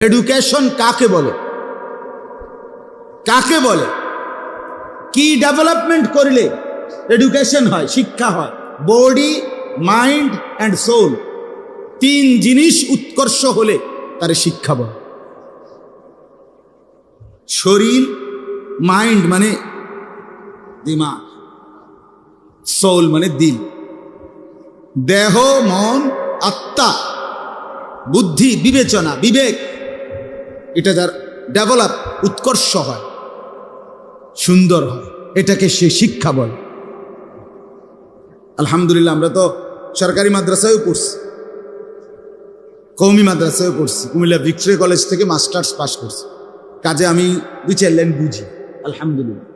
Education কাকে বলে? কাকে বলে? কি ডেভেলপমেন্ট করলে এডুকেশন হয়, শিক্ষা হয়? বডি, মাইন্ড অ্যান্ড সোল, তিন জিনিস উৎকর্ষ হলে তার শিক্ষা বলে। শরীর, মাইন্ড মানে দিমাগ, সোল মানে দিল, দেহ, মন, আত্মা, বুদ্ধি, বিবেচনা, বিবেক, এটা যার ডেভেলপ, উৎকর্ষ হয়, সুন্দর হয়, এটাকে সে শিক্ষা বলে। আলহামদুলিল্লাহ, আমরা তো সরকারি মাদ্রাসায়ও পড়ছি, কওমি মাদ্রাসায়ও পড়ছি, কুমিল্লা ভিক্টোরিয়া কলেজ থেকে মাস্টার্স পাস করছি, কাজে আমি 2-4 লাইন বুঝি, আলহামদুলিল্লাহ।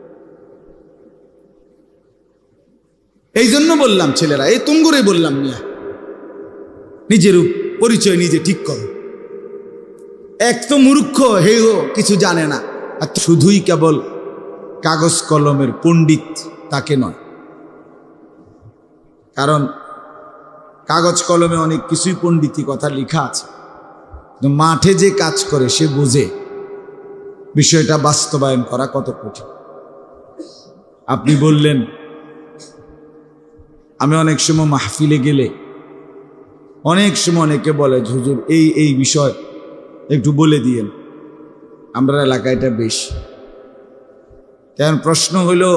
এই জন্য বললাম ছেলেরা, এই তুঙ্গুরে বললাম, মিয়া নিজের পরিচয় নিজে ঠিক করো। এক তো মূর্খ, হেও কিছু জানে না, আর শুধুই কেবল কাগজ কলমের পণ্ডিত তাকে নয়। কারণ কাগজ কলমে অনেক কিছুই পণ্ডিতি কথা লেখা আছে, মাঠে যে কাজ করে সে বোঝে বিষয়টা বাস্তবায়ন করা কত কঠিন। আপনি বললেন, আমি অনেক সময় মাহফিলে গেলে অনেক সময় অনেকে বলে, হুজুর এই বিষয় একটু বলে দিয়েন, আমরা এলাকায় এটা বেশি। কারণ প্রশ্ন হলো,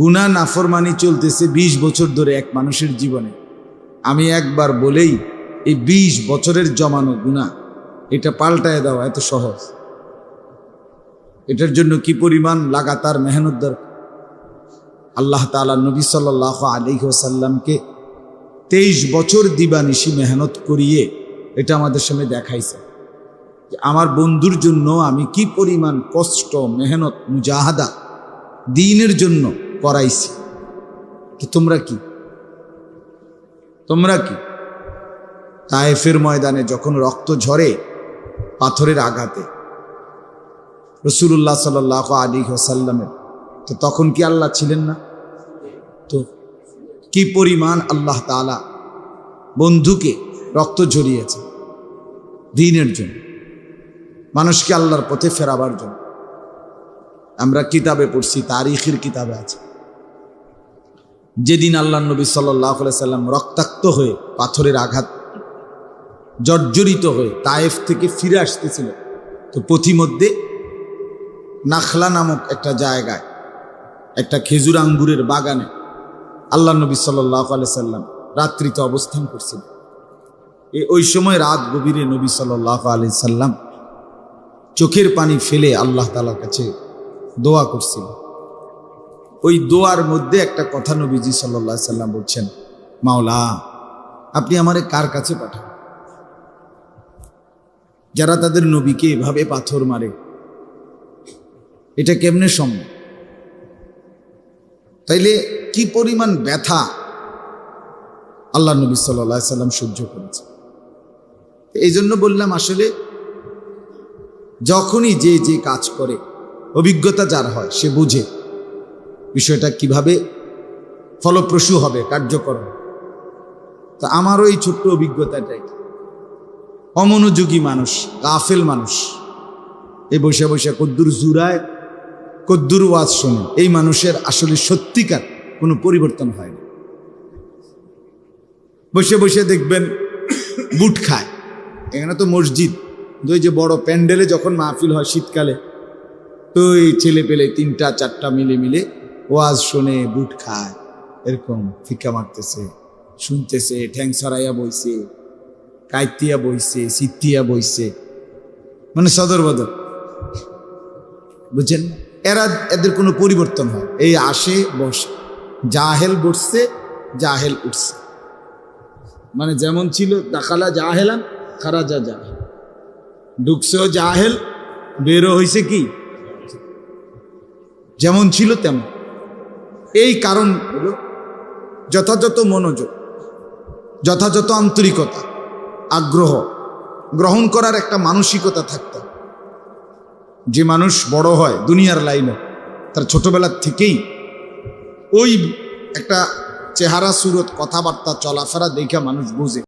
গুনাহ নাফরমানি চলতেছে 20 বছর ধরে এক মানুষের জীবনে, আমি একবার বলেই এই 20 বছরের জমানো গুনাহ এটা পাল্টায় দেওয়া এত সহজ? এটার জন্য কি পরিমাণ লাগাতার মেহনত দরকার। আল্লাহ তাআলা নবী সাল্লাল্লাহু আলাইহি ওয়াসাল্লামকে 23 বছর দিবানিশি মেহনত করিয়ে এটা আমাদের সামনে দেখাইছে যে আমার বন্ধুর জন্য আমি কি পরিমাণ কষ্ট, মেহনত, মুজাহাদা দ্বীনের জন্য করাইছি। কি তোমরা কি তায়েফের ময়দানে যখন রক্ত ঝরে পাথরের আঘাতে রাসূলুল্লাহ সাল্লাল্লাহু আলাইহি ওয়াসাল্লামের, তো তখন কি আল্লাহ ছিলেন না? তো কি পরিমাণ আল্লাহ তাআলা বন্ধুকে রক্ত ঝরিয়েছে দ্বীনের জন্য, মানুষকে আল্লাহর পথে ফেরাবার জন্য। আমরা কিতাবে পড়ছি, তারিখের কিতাবে আছে, যেদিন আল্লাহ নবী সাল্লাল্লাহু আলাইহি সাল্লাম রক্তাক্ত হয়ে পাথরের আঘাত জর্জরিত হয়ে তায়েফ থেকে ফিরে আসতেছিল, তো পথিমধ্যে নাখলা নামক একটা জায়গায়, একটা খেজুর আঙ্গুরের বাগানে আল্লাহ নবী সাল্লাল্লাহু আলাইহি সাল্লাম রাত্রিতে অবস্থান করছিলেন। ওই সময় রাত গভীরে নবী সাল্লাল্লাহু আলাইহি সাল্লাম চোখের পানি ফেলে আল্লাহ তাআলার কাছে দোয়া করছিলেন। ওই দোয়ার মধ্যে একটা কথা নবীজি সাল্লাল্লাহু আলাইহি সাল্লাম বলছেন, মাওলা আপনি আমারে কার কাছে পাঠান? যারা তাদের নবীকে এভাবে পাথর মারে, এটা কেমনে সম্ভব? তাইলে কি পরিমাণ ব্যথা আল্লাহ নবী সাল্লাল্লাহু আলাইহি সাল্লাম সহ্য করেছে। এই জন্য বললাম, আসলে যখনই যে কাজ করে, অভিজ্ঞতা যার হয় সে বুঝে বিষয়টা কিভাবে ফলপ্রসূ হবে, কার্যকর হবে। তা আমারও এই ছোট্ট অভিজ্ঞতাটাই, অমনোযোগী মানুষ, গাফেল মানুষ, এই বসে বসে কদ্দুর জুরায়, কদ্দুর ওয়াজ শোনে, এই মানুষের আসলে সত্যিকার কোনো পরিবর্তন হয় না। বসে বসে দেখবেন বুট খায়। এখানে তো মসজিদ, ওই যে বড় প্যান্ডেলে যখন মাহফিল হয় শীতকালে, তো এই ছেলে পেলে 3-4টা মিলে ওয়াজ শোনে, বুট খায়, এরকম ফিকা মারতেছে, শুনতেছে, ঠ্যাং ছড়াইয়া বইছে, কাইতিয়া বইছে, সিতিয়া বইছে, মানে সদর বদর, বুঝছেন? এদের কোনো পরিবর্তন হয়, এই আসে বসে, জাহেল বসছে, জাহেল উঠছে, মানে যেমন ছিল দাখালা জাহেলান খারাজা জাহেল, ঢুকছেও জাহেল, বেরো হয়েছে কি যেমন ছিল তেমন। এই কারণ হলো যথাযথ মনোযোগ, যথাযথ আন্তরিকতা, আগ্রহ, গ্রহণ করার একটা মানসিকতা থাকতে। যে মানুষ বড় হয় দুনিয়ার লাইনে, তার ছোটবেলার থেকেই ওই একটা চেহারা, সুরত, কথাবার্তা, চলাফেরা দেখে মানুষ বুঝে।